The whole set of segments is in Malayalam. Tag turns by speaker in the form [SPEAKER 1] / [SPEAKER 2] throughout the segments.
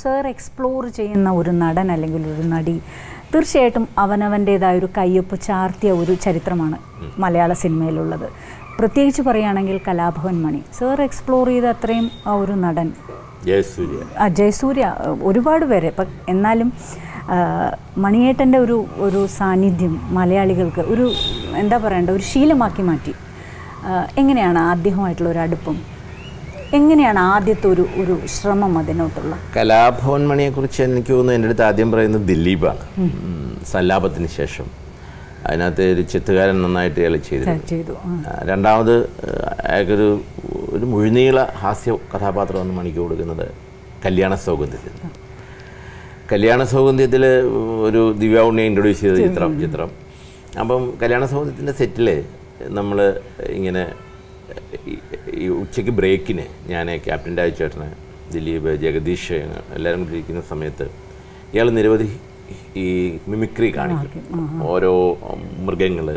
[SPEAKER 1] സർ എക്സ്പ്ലോർ ചെയ്യുന്ന ഒരു നടൻ അല്ലെങ്കിൽ ഒരു നടി തീർച്ചയായിട്ടും അവനവൻ്റേതായ ഒരു കയ്യൊപ്പ് ചാർത്തിയ ഒരു ചരിത്രമാണ് മലയാള സിനിമയിലുള്ളത്. പ്രത്യേകിച്ച് പറയുകയാണെങ്കിൽ കലാഭവൻ മണി സർ എക്സ്പ്ലോർ ചെയ്ത അത്രയും ആ ഒരു നടൻ ജയസൂര്യ ഒരുപാട് പേര്. ഇപ്പം എന്നാലും മണിയേട്ടൻ്റെ ഒരു സാന്നിധ്യം മലയാളികൾക്ക് ഒരു എന്താ പറയണ്ട ഒരു ശീലമാക്കി മാറ്റി. എങ്ങനെയാണ് അദ്ദേഹമായിട്ടുള്ള ഒരു അടുപ്പം, എങ്ങനെയാണ് ആദ്യത്തെ ഒരു ശ്രമം അതിനോട്ടുള്ള?
[SPEAKER 2] കലാഭവൻ മണിയെക്കുറിച്ച് എനിക്ക് തോന്നുന്നു എൻ്റെ അടുത്ത് ആദ്യം പറയുന്നത് ദിലീപാണ്. സല്ലാപത്തിന് ശേഷം അതിനകത്ത് ഒരു ചിത്തുകാരൻ നന്നായിട്ട് അയാൾ ചെയ്തു. രണ്ടാമത് അയാൾക്കൊരു മുഴുനീള ഹാസ്യ കഥാപാത്രമെന്ന് മണിക്ക് കൊടുക്കുന്നത് കല്യാണ സൗഗന്ധ്യത്തിൽ. കല്യാണ സൗഗന്ധ്യത്തിൽ ഒരു ദിവ്യ ഉണ്ണിയെ ഇൻട്രൊഡ്യൂസ് ചെയ്ത ചിത്രം. അപ്പം കല്യാണ സൗഗന്ധ്യത്തിൻ്റെ സെറ്റിൽ നമ്മൾ ഇങ്ങനെ ഈ ഉച്ചയ്ക്ക് ബ്രേക്കിന് ഞാൻ ക്യാപ്റ്റൻ രാജുചേട്ടന്, ദിലീപ്, ജഗദീഷ് എല്ലാവരും കൂടി ഇരിക്കുന്ന സമയത്ത് ഇയാൾ നിരവധി ഈ മിമിക്രി കാണിക്കും, ഓരോ മൃഗങ്ങൾ.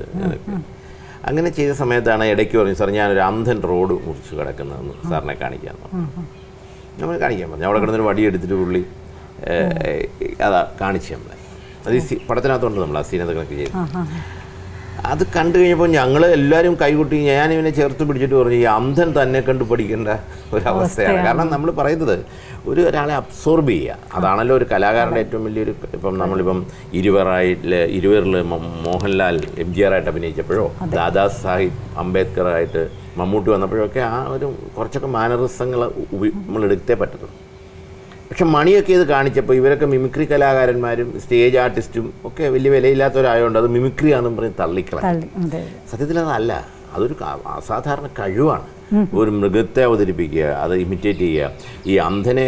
[SPEAKER 2] അങ്ങനെ ചെയ്ത സമയത്താണ് ഇടയ്ക്ക് പറഞ്ഞു, സാർ ഞാനൊരു അന്ധൻ റോഡ് മുറിച്ച് കിടക്കുന്നതെന്ന് സാറിനെ കാണിക്കാൻ പറഞ്ഞു. നമ്മൾ കാണിക്കാൻ പറഞ്ഞു. അവിടെ കിടന്നൊരു വടി എടുത്തിട്ട് പുള്ളി അതാ കാണിച്ചു നമ്മളെ. അത് ഈ പടത്തിനകത്തുണ്ട് നമ്മൾ ആ സീനതൊക്കെ ചെയ്തു. അത് കണ്ടു കഴിഞ്ഞപ്പോൾ ഞങ്ങൾ എല്ലാവരും കൈകൊട്ടി ഞാനിവനെ ചേർത്ത് പിടിച്ചിട്ട് പറഞ്ഞു, ഈ അന്ധൻ തന്നെ കണ്ട് പഠിക്കേണ്ട ഒരവസ്ഥയാണ്. കാരണം നമ്മൾ പറയുന്നത് ഒരാളെ അബ്സോർബ് ചെയ്യുക, അതാണല്ലോ ഒരു കലാകാരൻ്റെ ഏറ്റവും വലിയൊരു. ഇപ്പം നമ്മളിപ്പം ഇരുവറിൽ മോഹൻലാൽ MGR ആയിട്ട് അഭിനയിച്ചപ്പോഴോ ദാദാ സാഹിബ് അംബേദ്കറായിട്ട് മമ്മൂട്ടി വന്നപ്പോഴൊക്കെ ആ ഒരു കുറച്ചൊക്കെ മാനറിസങ്ങൾ നമ്മൾ എടുത്തേ പറ്റത്തുള്ളൂ. പക്ഷെ മണിയൊക്കെ ഇത് കാണിച്ചപ്പോൾ ഇവരൊക്കെ മിമിക്രി കലാകാരന്മാരും സ്റ്റേജ് ആർട്ടിസ്റ്റും ഒക്കെ വലിയ വിലയില്ലാത്തവരായതുകൊണ്ട് അത് മിമിക്രിയാണെന്ന് പറഞ്ഞ് തള്ളിക്കളയും. സത്യത്തിൽ അതല്ല, അതൊരു അസാധാരണ കഴിവാണ്. ഒരു മൃഗത്തെ അവതരിപ്പിക്കുക, അത് ഇമിറ്റേറ്റ് ചെയ്യുക. ഈ അന്ധനെ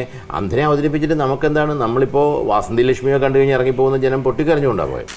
[SPEAKER 2] അവതരിപ്പിച്ചിട്ട് നമുക്കെന്താണ്, നമ്മളിപ്പോൾ വാസന്തി ലക്ഷ്മിയെ കണ്ടു കഴിഞ്ഞ് ഇറങ്ങിപ്പോകുന്ന ജനം പൊട്ടിക്കരഞ്ഞുകൊണ്ടാണ് പോയത്.